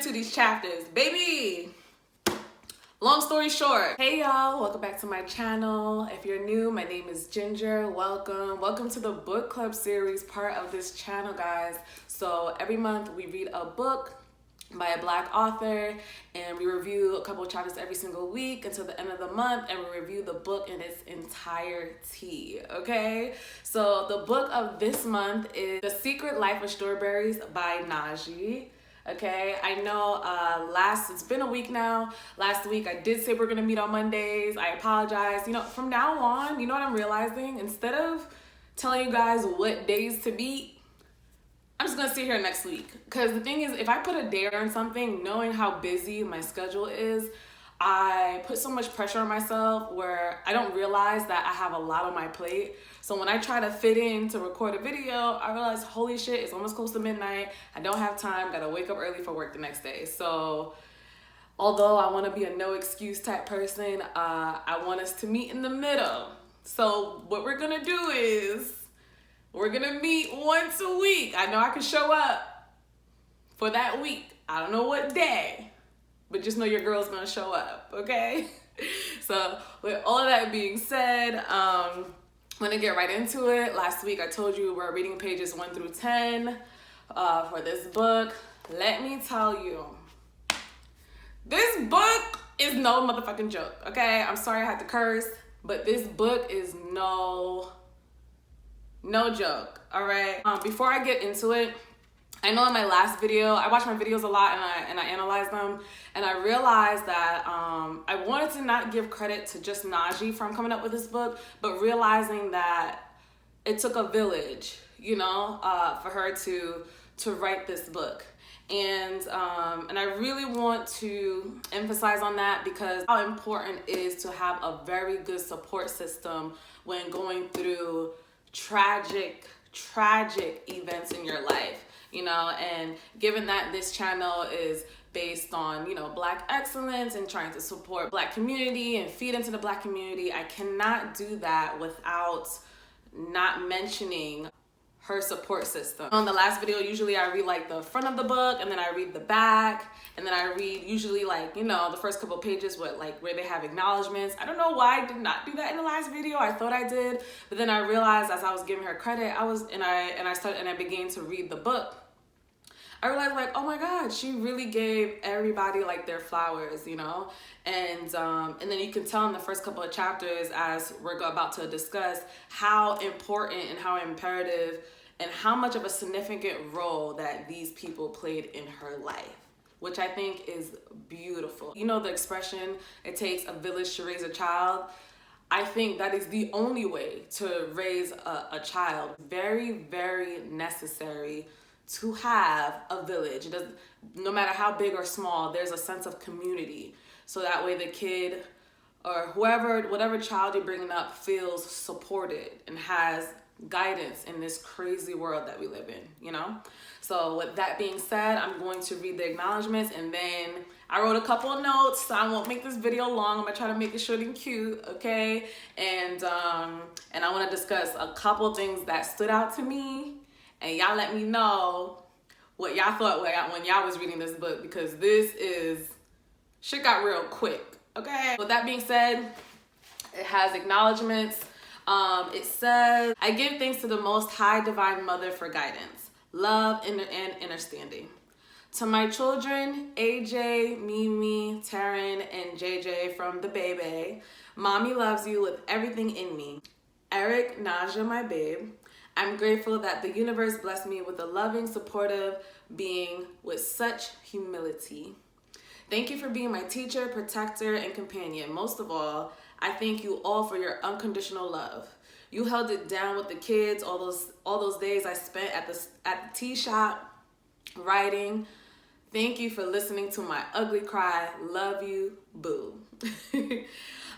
into these chapters, baby. Long story short, hey y'all, welcome back to my channel. If you're new, my name is Ginger. Welcome to the book club series part of this channel, guys. So every month we read a book by a Black author, and we review a couple of chapters every single week until the end of the month, and we review the book in its entirety, okay? So the book of this month is The Secret Life of Strawberries by Nagi. Okay, I know it's been a week now. Last week I did say we're gonna meet on Mondays. I apologize. You know, from now on, you know what I'm realizing? Instead of telling you guys what days to meet, I'm just gonna sit here next week. Because the thing is, if I put a date on something, knowing how busy my schedule is, I put so much pressure on myself where I don't realize that I have a lot on my plate. So when I try to fit in to record a video, I realize, holy shit, it's almost close to midnight. I don't have time, gotta wake up early for work the next day. So although I wanna be a no excuse type person, I want us to meet in the middle. So what we're gonna do is, we're gonna meet once a week. I know I can show up for that week. I don't know what day, but just know your girl's gonna show up, okay? So with all of that being said, I'm gonna get right into it. Last week I told you we're reading pages 1 through 10 for this book. Let me tell you, this book is no motherfucking joke, okay? I'm sorry I had to curse, but this book is no joke, all right? Before I get into it, I know in my last video, I watch my videos a lot and I analyze them, and I realized that I wanted to not give credit to just Nagi from coming up with this book, but realizing that it took a village, you know, for her to write this book. And I really want to emphasize on that because how important it is to have a very good support system when going through tragic events in your life, you know. And given that this channel is based on, you know, Black excellence and trying to support Black community and feed into the Black community, I cannot do that without not mentioning her support system. On the last video, usually I read like the front of the book, and then I read the back, and then I read usually like, you know, the first couple pages with like where they have acknowledgments. I don't know why I did not do that in the last video. I thought I did, but then I realized as I was giving her credit, I began to read the book. I realized like, oh my God, she really gave everybody like their flowers, you know? And then you can tell in the first couple of chapters, as we're about to discuss, how important and how imperative and how much of a significant role that these people played in her life, which I think is beautiful. You know the expression, it takes a village to raise a child. I think that is the only way to raise a child. Very, very necessary to have a village. It doesn't, no matter how big or small, there's a sense of community. So that way the kid or whatever child you're bringing up feels supported and has guidance in this crazy world that we live in, you know? So with that being said, I'm going to read the acknowledgments, and then I wrote a couple of notes, so I won't make this video long. I'm gonna try to make it short and cute, okay? And I wanna discuss a couple things that stood out to me, and y'all let me know what y'all thought when y'all was reading this book, because shit got real quick, okay? With that being said, it has acknowledgments. It says, I give thanks to the Most High Divine Mother for guidance, love, and understanding. To my children, AJ, Mimi, Taryn, and JJ from the baby, mommy loves you with everything in me. Eric, Naja, my babe, I'm grateful that the universe blessed me with a loving, supportive being with such humility. Thank you for being my teacher, protector, and companion. Most of all, I thank you all for your unconditional love. You held it down with the kids all those days I spent at the tea shop writing. Thank you for listening to my ugly cry. Love you, boo.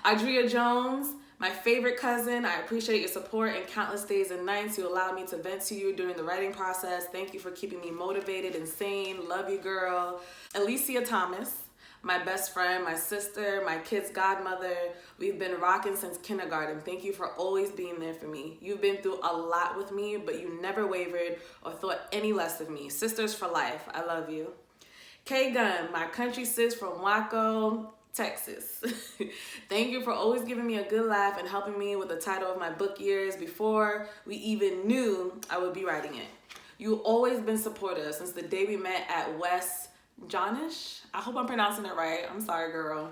Adria Jones, my favorite cousin, I appreciate your support and countless days and nights you allowed me to vent to you during the writing process. Thank you for keeping me motivated and sane. Love you, girl. Alicia Thomas, my best friend, my sister, my kid's godmother. We've been rocking since kindergarten. Thank you for always being there for me. You've been through a lot with me, but you never wavered or thought any less of me. Sisters for life. I love you. K-Gun, my country sis from Waco, Texas. Thank you for always giving me a good laugh and helping me with the title of my book years before we even knew I would be writing it. You've always been supportive since the day we met at West Johnish. I hope I'm pronouncing it right. I'm sorry, girl.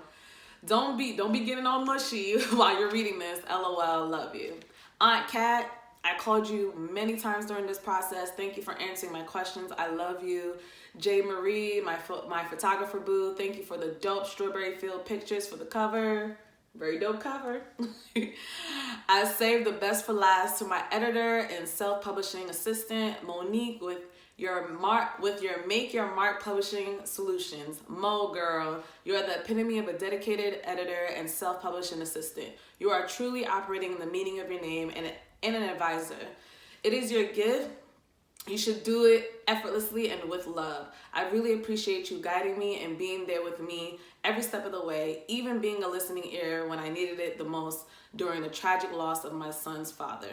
Don't be getting all mushy while you're reading this. LOL, love you. Aunt Kat, I called you many times during this process. Thank you for answering my questions. I love you. J. Marie, my photographer boo, thank you for the dope strawberry field pictures for the cover. Very dope cover. I saved the best for last to my editor and self-publishing assistant, Monique, with your Make Your Mark Publishing Solutions. Mo, girl, you are the epitome of a dedicated editor and self-publishing assistant. You are truly operating in the meaning of your name and an advisor. It is your gift. You should do it effortlessly and with love. I really appreciate you guiding me and being there with me every step of the way, even being a listening ear when I needed it the most during the tragic loss of my son's father.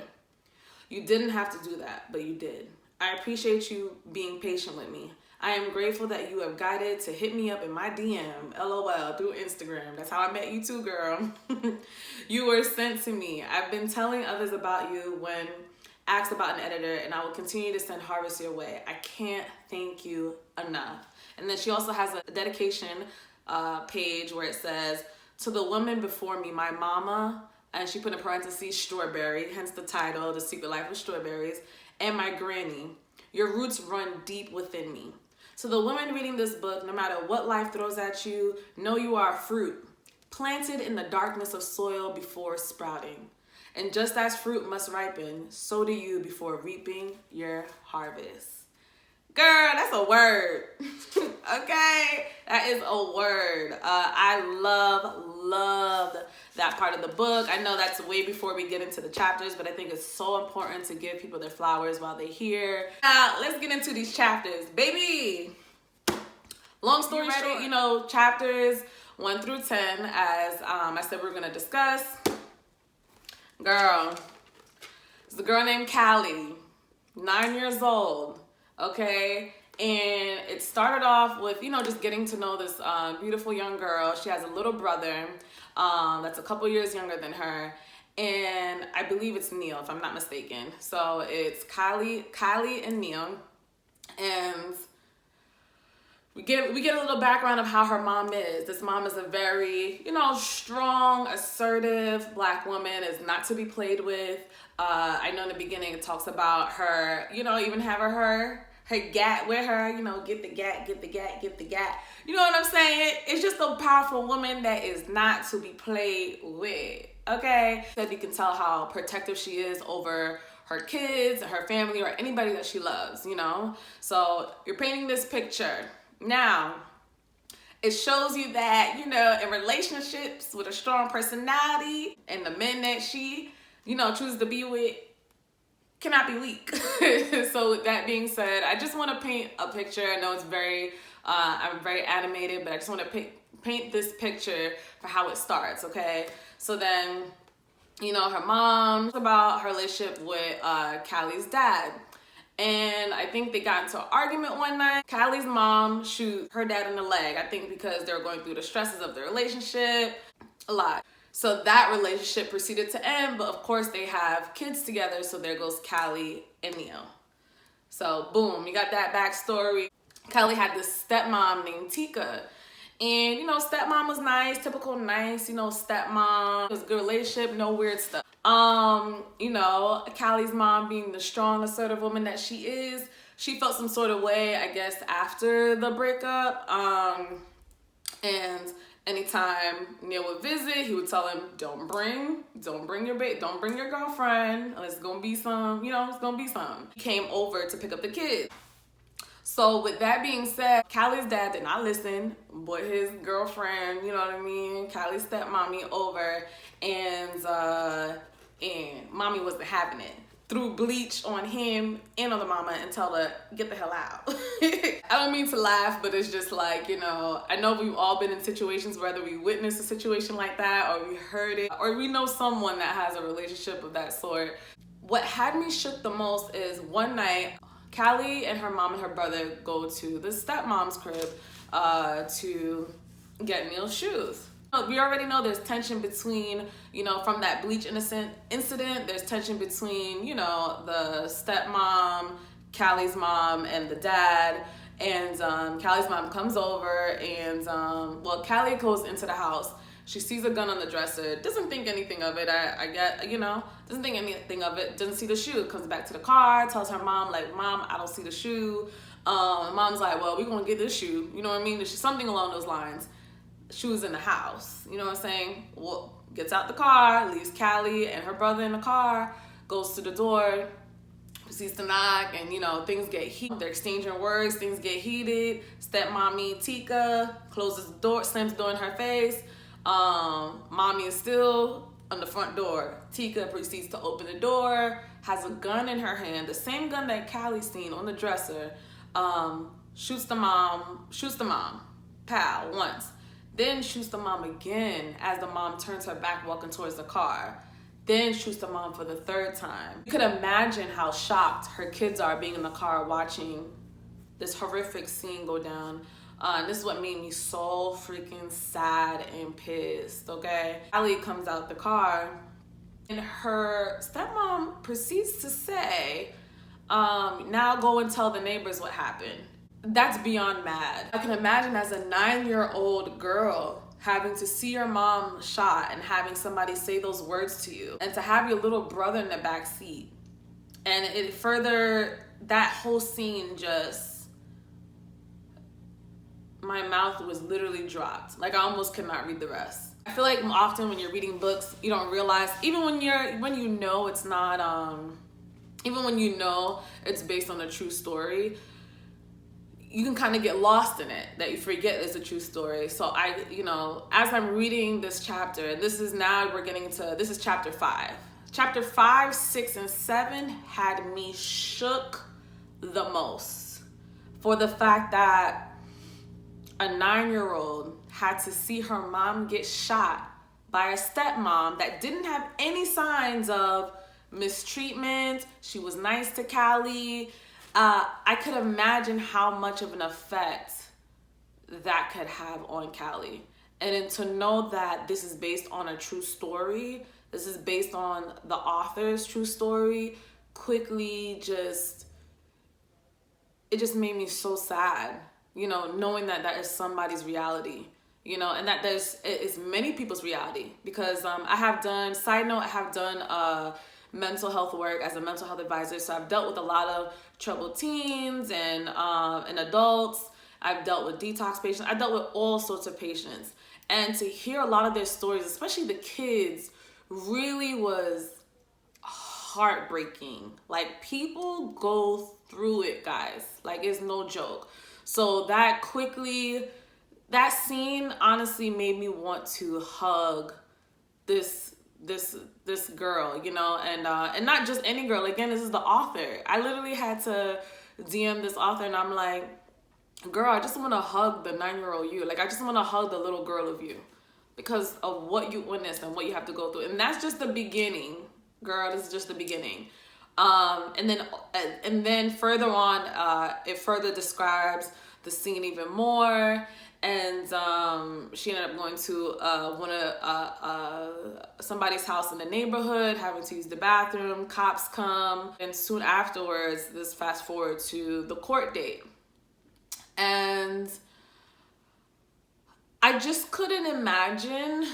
You didn't have to do that, but you did. I appreciate you being patient with me. I am grateful that you have guided to hit me up in my DM, LOL, through Instagram. That's how I met you too, girl. You were sent to me. I've been telling others about you when asked about an editor, and I will continue to send harvest your way. I can't thank you enough. And then she also has a dedication page where it says, to the woman before me, my mama, and she put in parentheses strawberry, hence the title, The Secret Life of Strawberries, and my granny. Your roots run deep within me. To the woman reading this book, no matter what life throws at you, know you are a fruit, planted in the darkness of soil before sprouting. And just as fruit must ripen, so do you before reaping your harvest. Girl, that's a word. Okay? That is a word. I love that part of the book. I know that's way before we get into the chapters, but I think it's so important to give people their flowers while they're here. Now, let's get into these chapters. Baby! Long story short, chapters 1 through 10, as I said we're going to discuss. Girl, it's a girl named Callie, 9 years old, okay? And it started off with, just getting to know this beautiful young girl. She has a little brother that's a couple years younger than her. And I believe it's Neil, if I'm not mistaken. So it's Kylie and Neil. And we get a little background of how her mom is. This mom is a very, strong, assertive Black woman, is not to be played with. I know in the beginning it talks about her, even having her gat with her, get the gat. You know what I'm saying? It's just a powerful woman that is not to be played with, okay? That you can tell how protective she is over her kids, her family, or anybody that she loves, So you're painting this picture. Now, it shows you that, in relationships with a strong personality and the men that she, chooses to be with cannot be weak. So with that being said, I just want to paint a picture. I know it's I'm very animated, but I just want to paint this picture for how it starts, okay? So then, her mom, about her relationship with Callie's dad. And I think they got into an argument one night. Callie's mom shoots her dad in the leg, I think because they were going through the stresses of the relationship, a lot. So that relationship proceeded to end, but of course they have kids together, so there goes Callie and Neil. So boom, you got that backstory. Callie had this stepmom named Tika. And, stepmom was nice, typical nice, stepmom. It was a good relationship, no weird stuff. Callie's mom being the strong, assertive woman that she is, she felt some sort of way, I guess, after the breakup. And anytime Neil would visit, he would tell him, don't bring your girlfriend. It's gonna be some, it's gonna be some. He came over to pick up the kids. So with that being said, Callie's dad did not listen, but his girlfriend, Callie's stepmommy over, and mommy wasn't having it. Threw bleach on him and on the mama and told her, get the hell out. I don't mean to laugh, but it's just like, I know we've all been in situations, whether we witnessed a situation like that or we heard it, or we know someone that has a relationship of that sort. What had me shook the most is one night, Callie and her mom and her brother go to the stepmom's crib to get Neil's shoes. We already know there's tension between, you know, from that bleach innocent incident, there's tension between, you know, the stepmom, Callie's mom, and the dad. And Callie's mom comes over and, well, Callie goes into the house. She sees a gun on the dresser, doesn't think anything of it. I get, you know, doesn't think anything of it, doesn't see the shoe, comes back to the car, tells her mom, like, Mom, I don't see the shoe. Mom's like, well, we're going to get this shoe. You know what I mean? There's something along those lines. Shoes in the house, you know what I'm saying? Well, gets out the car, leaves Callie and her brother in the car, goes to the door, proceeds to knock, and you know, things get heated. They're exchanging words, things get heated. Stepmommy Tika closes the door, slams the door in her face. Mommy is still on the front door. Tika proceeds to open the door, has a gun in her hand, the same gun that Callie seen on the dresser. Shoots the mom, pow, once. Then shoots the mom again as the mom turns her back walking towards the car. Then shoots the mom for the third time. You could imagine how shocked her kids are being in the car watching this horrific scene go down. This is what made me so freaking sad and pissed, okay? Allie comes out the car and her stepmom proceeds to say, now go and tell the neighbors what happened. That's beyond mad. I can imagine as a 9-year-old girl having to see your mom shot and having somebody say those words to you, and to have your little brother in the back seat. And it further, that whole scene just, my mouth was literally dropped. Like I almost could not read the rest. I feel like often when you're reading books, you don't realize, even when you know it's not, even when you know it's based on a true story, you can kind of get lost in it, that you forget it's a true story. So you know, as I'm reading this chapter, and this is chapter 5. Chapter 5, 6, and 7 had me shook the most, for the fact that a 9-year-old had to see her mom get shot by a stepmom that didn't have any signs of mistreatment. She was nice to Callie. I could imagine how much of an effect that could have on Callie. And then to know that this is based on a true story, this is based on the author's true story, it just made me so sad, you know, knowing that that is somebody's reality, you know, and that it's many people's reality. Because I have done mental health work as a mental health advisor. So I've dealt with a lot of troubled teens and adults. I've dealt with detox patients. I've dealt with all sorts of patients. And to hear a lot of their stories, especially the kids, really was heartbreaking. Like, people go through it, guys. Like, it's no joke. So that scene honestly made me want to hug this girl, you know, and not just any girl. Again, this is the author. I literally had to DM this author, and I'm like, girl, I just want to hug the 9-year-old you. Like, I just want to hug the little girl of you because of what you witnessed and what you have to go through. And that's just the beginning, girl. This is just the beginning. And then further on, it further describes the scene even more. And she ended up going to somebody's house in the neighborhood, having to use the bathroom. Cops come, and soon afterwards, this fast forward to the court date. And I just couldn't imagine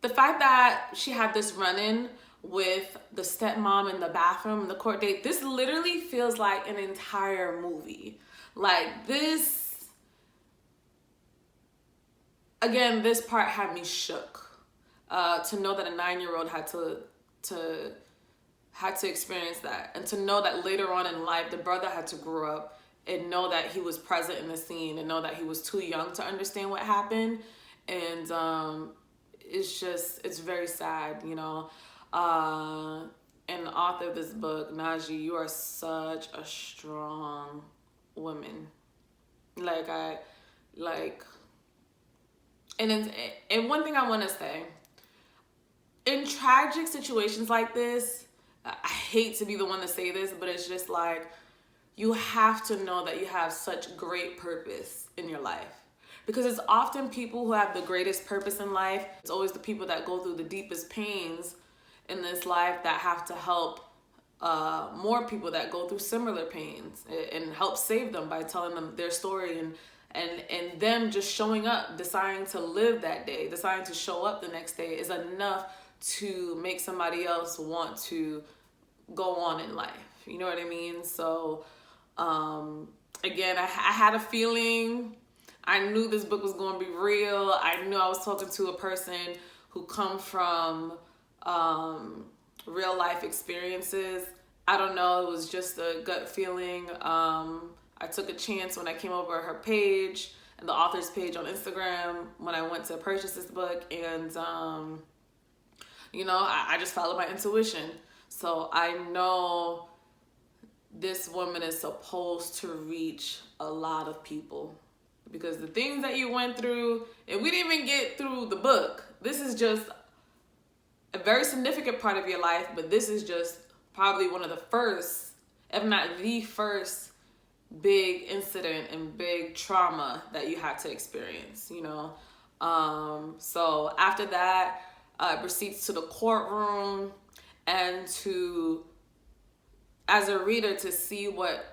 the fact that she had this run-in with the stepmom in the bathroom in the court date. This literally feels like an entire movie. Like, this. Again, this part had me shook, to know that a 9-year-old had to experience that, and to know that later on in life the brother had to grow up and know that he was present in the scene and know that he was too young to understand what happened. And it's very sad, you know. And the author of this book, Nagi, you are such a strong woman. And one thing I want to say, in tragic situations like this, I hate to be the one to say this, but it's just like, you have to know that you have such great purpose in your life. because it's often people who have the greatest purpose in life. It's always the people that go through the deepest pains in this life that have to help more people that go through similar pains and help save them by telling them their story, and them just showing up, deciding to live that day, deciding to show up the next day is enough to make somebody else want to go on in life. You know what I mean? So again, I had a feeling. I knew this book was going to be real. I knew I was talking to a person who come from real life experiences. I don't know, it was just a gut feeling. I took a chance when I came over her page and the author's page on Instagram when I went to purchase this book, and you know, I just followed my intuition. So I know this woman is supposed to reach a lot of people, because the things that you went through, and we didn't even get through the book. This is just a very significant part of your life, but this is just probably one of the first, if not the first, big incident and big trauma that you had to experience, you know. So after that, proceeds to the courtroom, and to, as a reader, to see what,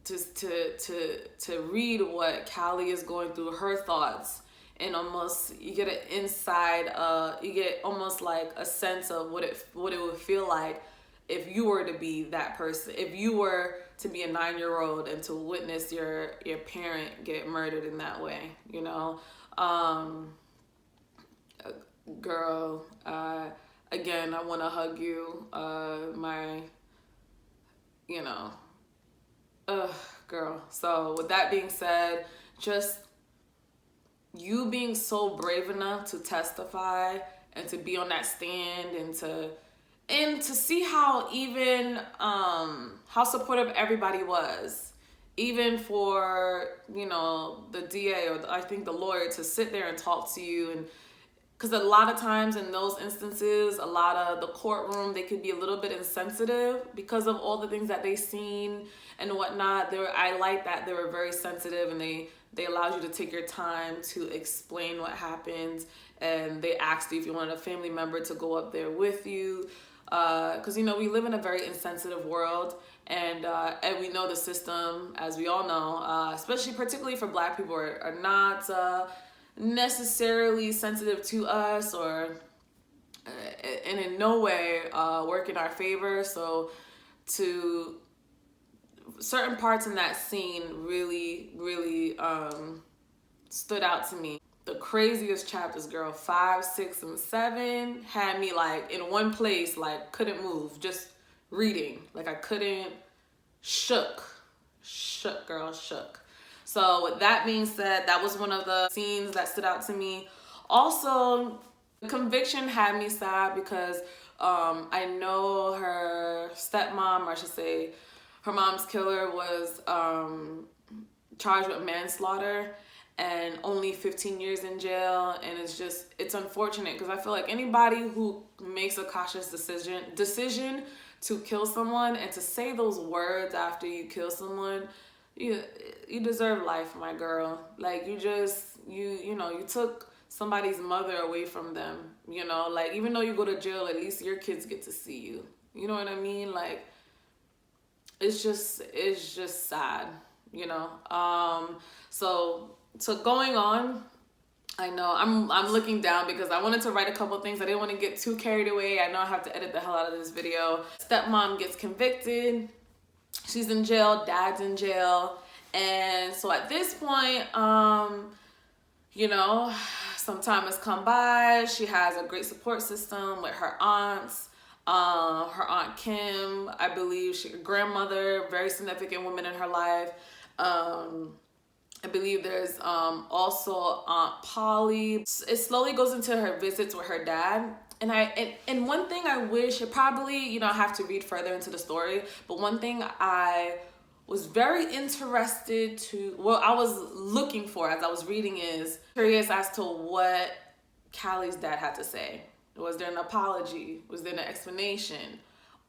to read what Callie is going through, her thoughts, and almost you get an inside, you get almost like a sense of what it would feel like if you were to be that person, if you were to be a 9-year-old and to witness your parent get murdered in that way, you know. Girl, again, I want to hug you, girl. So with that being said, just you being so brave enough to testify and to be on that stand, and to see how even how supportive everybody was, even for, you know, the DA, or I think the lawyer, to sit there and talk to you. And because a lot of times in those instances, a lot of the courtroom, they could be a little bit insensitive because of all the things that they've seen and whatnot. I like that they were very sensitive, and they allowed you to take your time to explain what happened, and they asked you if you wanted a family member to go up there with you, because you know, we live in a very insensitive world, and we know the system, as we all know, especially particularly for Black people, are not necessarily sensitive to us, or and in no way work in our favor. So to certain parts in that scene really stood out to me. The craziest chapters, girl, 5, 6, and 7 had me like in one place, like couldn't move, just reading. Like I couldn't, shook, girl, shook. So with that being said, that was one of the scenes that stood out to me. Also, the conviction had me sad because I know her stepmom, or I should say her mom's killer, was charged with manslaughter and only 15 years in jail. And it's unfortunate, because I feel like anybody who makes a cautious decision to kill someone, and to say those words after you kill someone, you deserve life, my girl. Like you took somebody's mother away from them, you know, like even though you go to jail, at least your kids get to see you. You know what I mean? Like it's just sad, you know. So going on, I know I'm looking down because I wanted to write a couple things. I didn't want to get too carried away. I know I have to edit the hell out of this video. Stepmom gets convicted. She's in jail. Dad's in jail. And so at this point, you know, some time has come by. She has a great support system with her aunts. Her Aunt Kim, I believe, she grandmother, very significant woman in her life. I believe there's also Aunt Polly. It slowly goes into her visits with her dad. And one thing I wish, it probably, you know, I have to read further into the story, but one thing I was very interested to, well, I was looking for as I was reading, is curious as to what Callie's dad had to say. Was there an apology? Was there an explanation?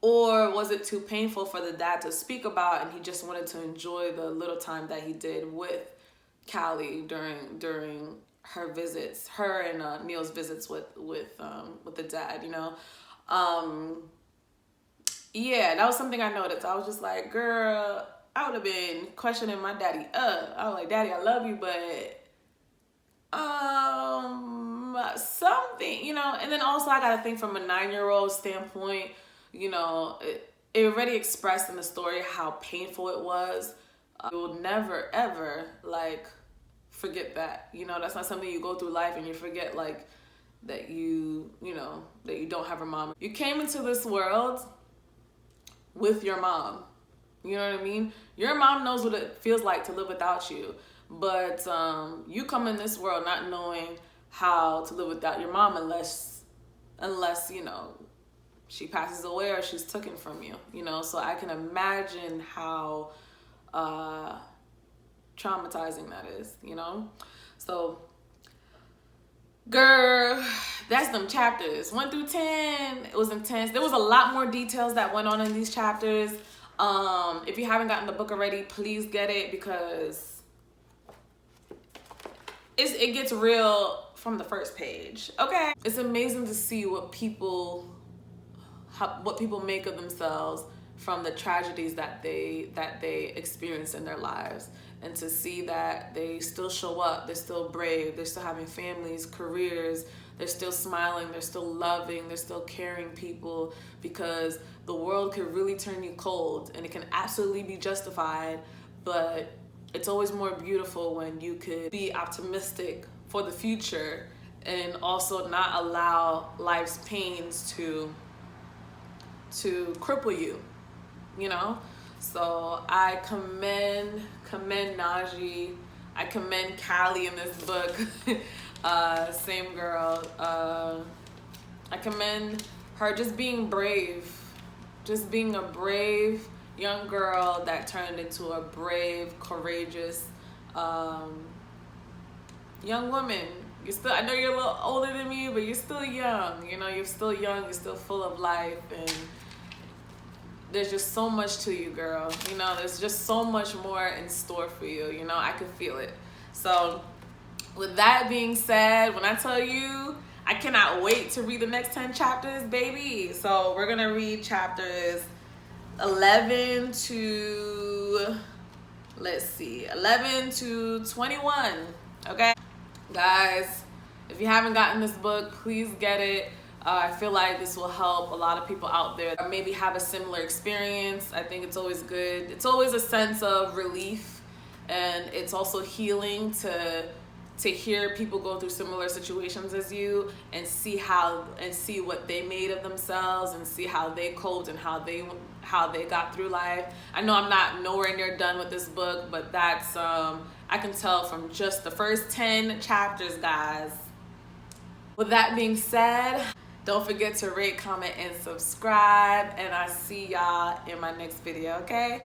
Or was it too painful for the dad to speak about, and he just wanted to enjoy the little time that he did with Callie during her visits, her and Neil's visits with the dad, you know. Yeah, that was something I noticed. I was just like, girl, I would have been questioning my daddy up. I was like, Daddy, I love you, but something, you know. And then also I gotta think from a 9-year-old standpoint, you know, it already expressed in the story how painful it was. You'll never ever like forget that, you know. That's not something you go through life and you forget, like, that you know, that you don't have a mom. You came into this world with your mom, you know what I mean. Your mom knows what it feels like to live without you, but you come in this world not knowing how to live without your mom unless you know, she passes away or she's taken from you, you know. So I can imagine how traumatizing that is, you know. So girl, that's them chapters 1 through 10. It was intense. There was a lot more details that went on in these chapters. If you haven't gotten the book already, please get it, because it gets real from the first page. Okay, it's amazing to see what people make of themselves from the tragedies that they experience in their lives, and to see that they still show up, they're still brave, they're still having families, careers, they're still smiling, they're still loving, they're still caring people, because the world could really turn you cold and it can absolutely be justified, but it's always more beautiful when you could be optimistic for the future and also not allow life's pains to cripple you, you know. So I commend Nagi. I commend Callie in this book. Same girl. I commend her just being brave, just being a brave young girl that turned into a brave, courageous young woman. You're still, I know you're a little older than me, but you're still young, you know. You're still young, you're still full of life, and there's just so much to you, girl. You know, there's just so much more in store for you, you know. I can feel it. So with that being said, when I tell you, I cannot wait to read the next 10 chapters, baby. So we're gonna read chapters 11 to, let's see, 11 to 21, okay? Guys, if you haven't gotten this book, please get it. I feel like this will help a lot of people out there that maybe have a similar experience. I think it's always good. It's always a sense of relief, and it's also healing to hear people go through similar situations as you, and see what they made of themselves, and see how they coped and how they got through life. I know I'm not nowhere near done with this book, but that's I can tell from just the first 10 chapters, guys. With that being said, don't forget to rate, comment, and subscribe, and I see y'all in my next video, okay?